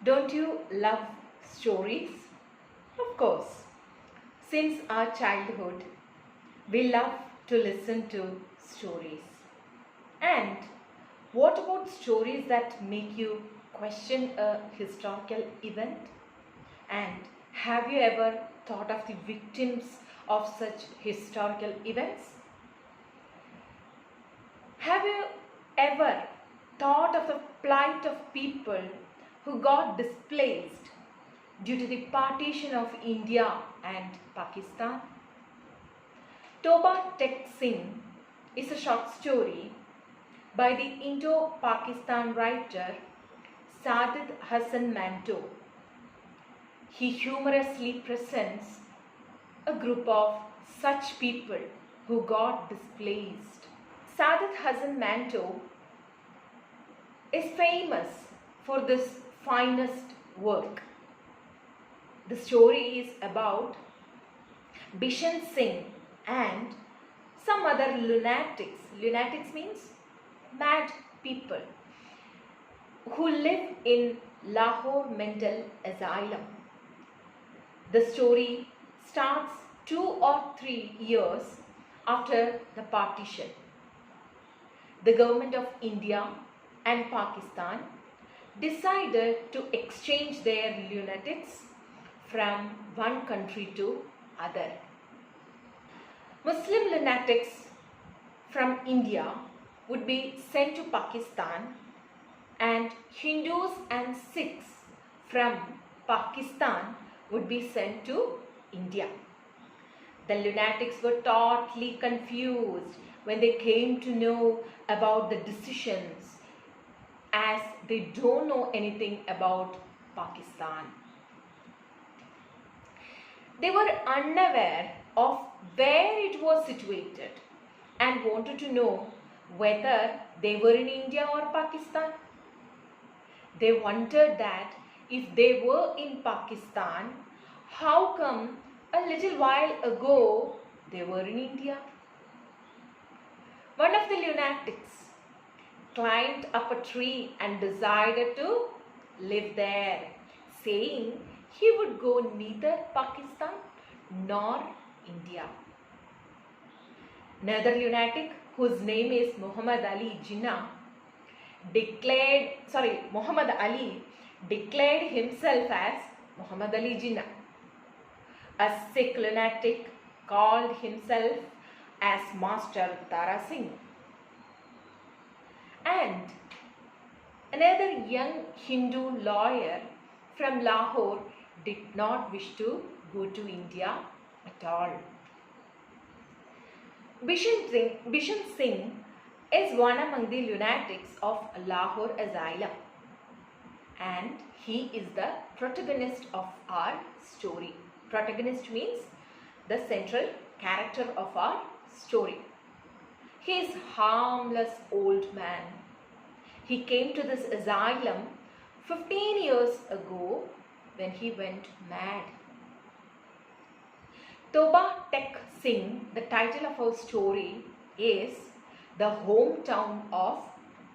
Don't you love stories? Of course. Since our childhood, we love to listen to stories. And what about stories that make you question a historical event? And have you ever thought of the victims of such historical events? Have you ever thought of the plight of people who got displaced due to the partition of India and Pakistan? Toba Singh is a short story by the Indo-Pakistan writer Sadid Hassan Manto. He humorously presents a group of such people who got displaced. Sadid Hassan Manto is famous for this finest work. The story is about Singh and some other lunatics. Lunatics means mad people who live in Lahore Mental Asylum. The story starts 2 or 3 years after the partition. The government of India and Pakistan decided to exchange their lunatics from one country to other. Muslim lunatics from India would be sent to Pakistan and Hindus and Sikhs from Pakistan would be sent to India. The lunatics were totally confused when they came to know about the decisions, as they don't know anything about Pakistan. They were unaware of where it was situated and wanted to know whether they were in India or Pakistan. They wondered that if they were in Pakistan, how come a little while ago they were in India? One of the lunatics climbed up a tree and decided to live there, saying he would go neither Pakistan nor India. Another lunatic, whose name is Muhammad Ali declared himself as Muhammad Ali Jinnah. A Sikh lunatic called himself as Master Tara Singh. And another young Hindu lawyer from Lahore did not wish to go to India at all. Bishan Singh is one among the lunatics of Lahore Asylum, and he is the protagonist of our story. Protagonist means the central character of our story. He is harmless old man. He came to this asylum 15 years ago when he went mad. Toba Singh, the title of our story, is the hometown of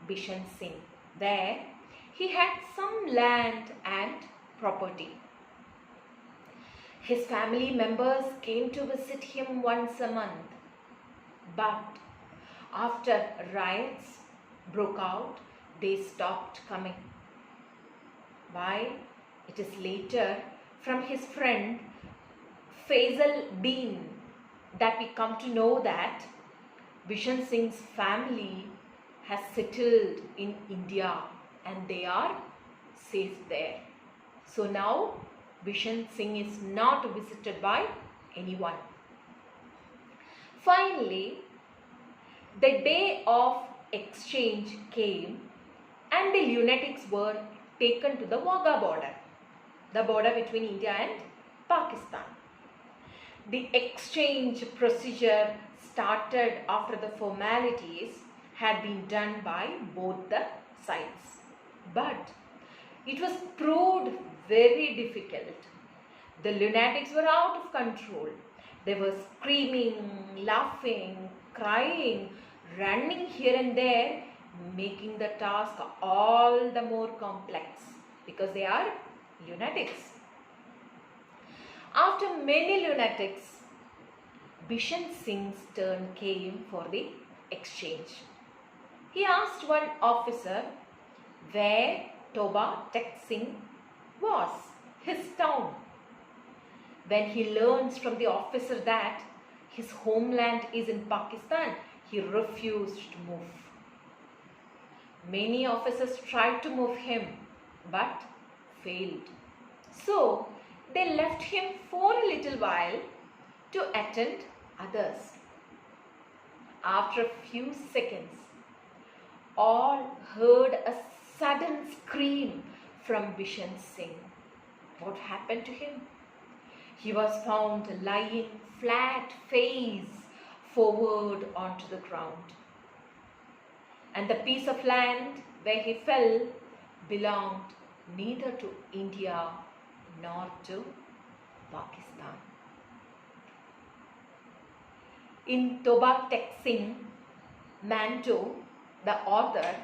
Bishan Singh. There he had some land and property. His family members came to visit him once a month. But after riots broke out, they stopped coming. Why? It is later from his friend Faisal Bean that we come to know that Bishan Singh's family has settled in India and they are safe there. So now Bishan Singh is not visited by anyone. Finally, the day of exchange came and the lunatics were taken to the Wagah border, the border between India and Pakistan. The exchange procedure started after the formalities had been done by both the sides. But it was proved very difficult. The lunatics were out of control. They were screaming, laughing, crying, running here and there, making the task all the more complex because they are lunatics. After many lunatics, Bishan Singh's turn came for the exchange. He asked one officer where Toba Singh was, his town. When he learns from the officer that his homeland is in Pakistan, he refused to move. Many officers tried to move him but failed. So they left him for a little while to attend others. After a few seconds, all heard a sudden scream from Bishan Singh. What happened to him? He was found lying flat face forward onto the ground. And the piece of land where he fell belonged neither to India nor to Pakistan. In Toba Singh, Manto, the author,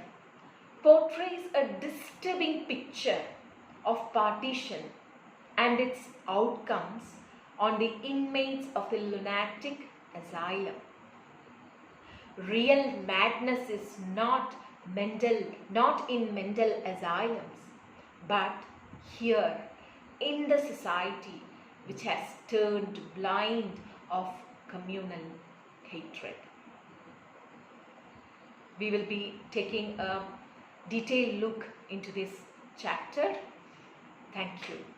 portrays a disturbing picture of partition and its outcomes on the inmates of the lunatic asylum. Real madness is not in mental asylums, but here in the society which has turned blind of communal hatred. We will be taking a detailed look into this chapter. Thank you.